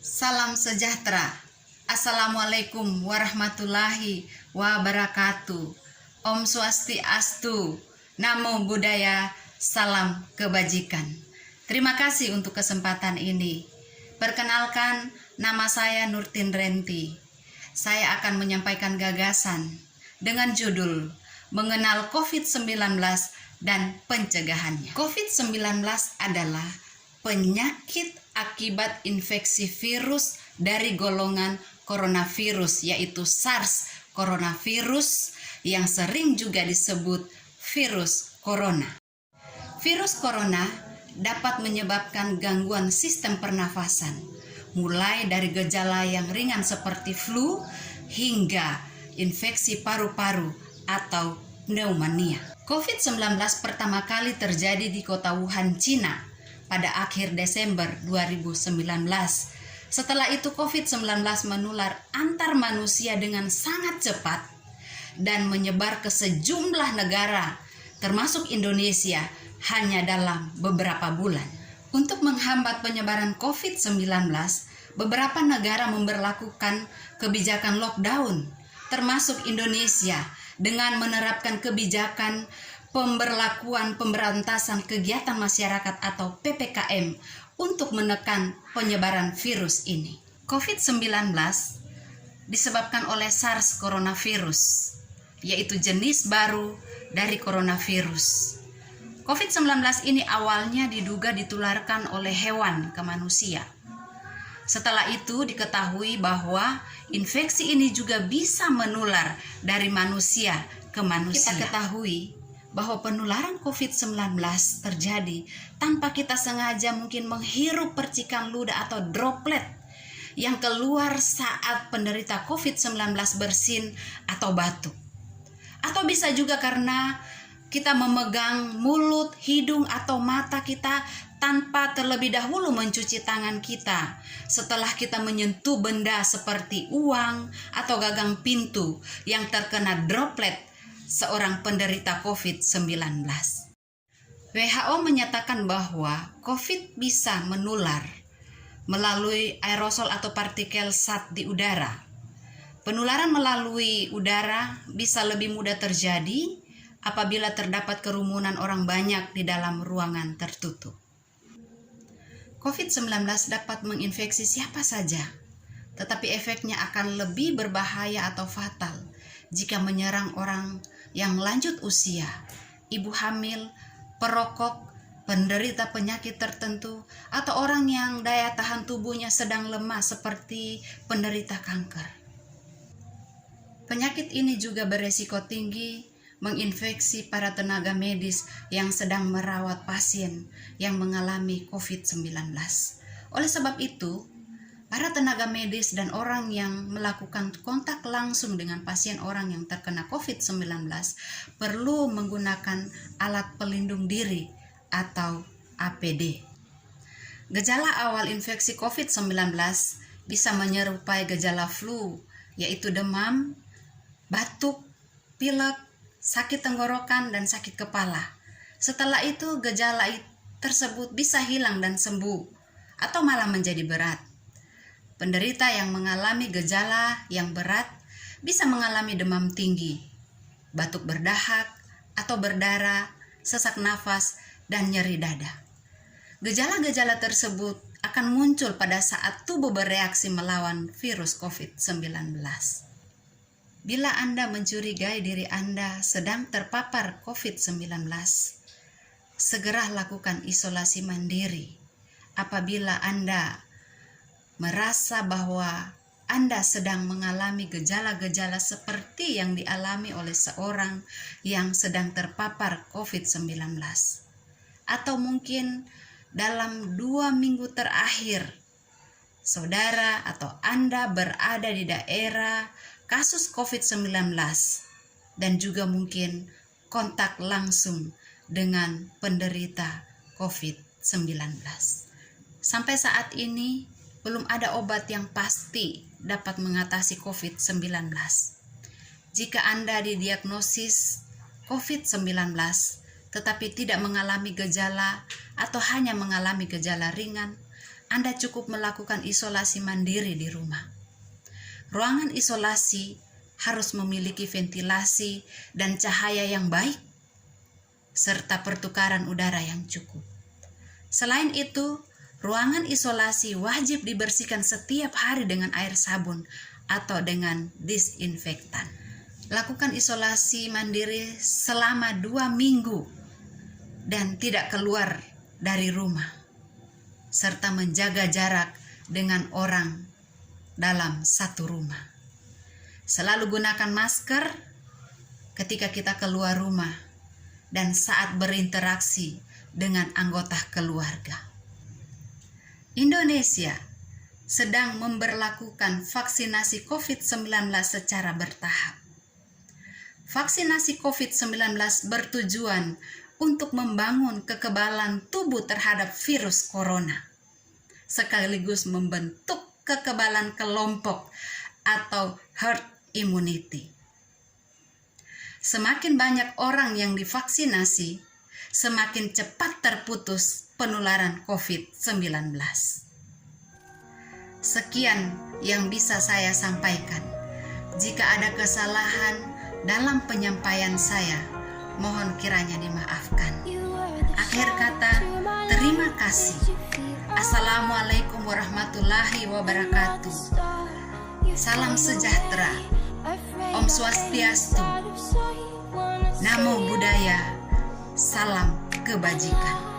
Salam sejahtera. Assalamualaikum warahmatullahi wabarakatuh. Om Swastiastu. Namo Buddhaya. Salam kebajikan. Terima kasih untuk kesempatan ini. Perkenalkan, nama saya Nurtin Renti. Saya akan menyampaikan gagasan dengan judul Mengenal COVID-19 dan Pencegahannya. COVID-19 adalah penyakit akibat infeksi virus dari golongan coronavirus, yaitu SARS coronavirus yang sering juga disebut virus corona. Virus corona dapat menyebabkan gangguan sistem pernafasan, mulai dari gejala yang ringan seperti flu hingga infeksi paru-paru atau pneumonia. COVID-19 pertama kali terjadi di kota Wuhan, Cina pada akhir Desember 2019. Setelah itu COVID-19 menular antar manusia dengan sangat cepat dan menyebar ke sejumlah negara, termasuk Indonesia, hanya dalam beberapa bulan. Untuk menghambat penyebaran COVID-19, beberapa negara memberlakukan kebijakan lockdown, termasuk Indonesia, dengan menerapkan kebijakan pemberlakuan pemberantasan kegiatan masyarakat atau PPKM untuk menekan penyebaran virus ini. COVID-19 disebabkan oleh SARS coronavirus, yaitu jenis baru dari coronavirus. COVID-19 ini awalnya diduga ditularkan oleh hewan ke manusia. Setelah itu diketahui bahwa infeksi ini juga bisa menular dari manusia ke manusia. Kita ketahui bahwa penularan COVID-19 terjadi tanpa kita sengaja mungkin menghirup percikan ludah atau droplet yang keluar saat penderita COVID-19 bersin atau batuk. Atau bisa juga karena kita memegang mulut, hidung, atau mata kita tanpa terlebih dahulu mencuci tangan kita setelah kita menyentuh benda seperti uang atau gagang pintu yang terkena droplet seorang penderita COVID-19. WHO menyatakan bahwa COVID bisa menular melalui aerosol atau partikel zat di udara. Penularan melalui udara bisa lebih mudah terjadi apabila terdapat kerumunan orang banyak di dalam ruangan tertutup. COVID-19 dapat menginfeksi siapa saja, tetapi efeknya akan lebih berbahaya atau fatal jika menyerang orang yang lanjut usia, ibu hamil, perokok, penderita penyakit tertentu, atau orang yang daya tahan tubuhnya sedang lemah seperti penderita kanker. Penyakit ini juga beresiko tinggi menginfeksi para tenaga medis yang sedang merawat pasien yang mengalami COVID-19. Oleh sebab itu, para tenaga medis dan orang yang melakukan kontak langsung dengan pasien orang yang terkena COVID-19 perlu menggunakan alat pelindung diri atau APD. Gejala awal infeksi COVID-19 bisa menyerupai gejala flu, yaitu demam, batuk, pilek, sakit tenggorokan, dan sakit kepala. Setelah itu gejala tersebut bisa hilang dan sembuh atau malah menjadi berat. Penderita yang mengalami gejala yang berat bisa mengalami demam tinggi, batuk berdahak atau berdarah, sesak nafas, dan nyeri dada. Gejala-gejala tersebut akan muncul pada saat tubuh bereaksi melawan virus COVID-19. Bila Anda mencurigai diri Anda sedang terpapar COVID-19, segera lakukan isolasi mandiri. Apabila Anda merasa bahwa Anda sedang mengalami gejala-gejala seperti yang dialami oleh seorang yang sedang terpapar COVID-19, atau mungkin dalam 2 minggu terakhir saudara atau Anda berada di daerah kasus COVID-19 dan juga mungkin kontak langsung dengan penderita COVID-19. Sampai saat ini belum ada obat yang pasti dapat mengatasi COVID-19. Jika Anda didiagnosis COVID-19 tetapi tidak mengalami gejala atau hanya mengalami gejala ringan, Anda cukup melakukan isolasi mandiri di rumah. Ruangan isolasi harus memiliki ventilasi dan cahaya yang baik, serta pertukaran udara yang cukup. Selain itu, ruangan isolasi wajib dibersihkan setiap hari dengan air sabun atau dengan disinfektan. Lakukan isolasi mandiri selama 2 minggu dan tidak keluar dari rumah, serta menjaga jarak dengan orang dalam satu rumah. Selalu gunakan masker ketika kita keluar rumah dan saat berinteraksi dengan anggota keluarga. Indonesia sedang memberlakukan vaksinasi COVID-19 secara bertahap. Vaksinasi COVID-19 bertujuan untuk membangun kekebalan tubuh terhadap virus corona, sekaligus membentuk kekebalan kelompok atau herd immunity. Semakin banyak orang yang divaksinasi, semakin cepat terputus penularan COVID-19. Sekian yang bisa saya sampaikan. Jika ada kesalahan dalam penyampaian saya, mohon kiranya dimaafkan. Akhir kata, terima kasih. Assalamualaikum warahmatullahi wabarakatuh. Salam sejahtera. Om Swastiastu. Namo Buddhaya. Salam kebajikan.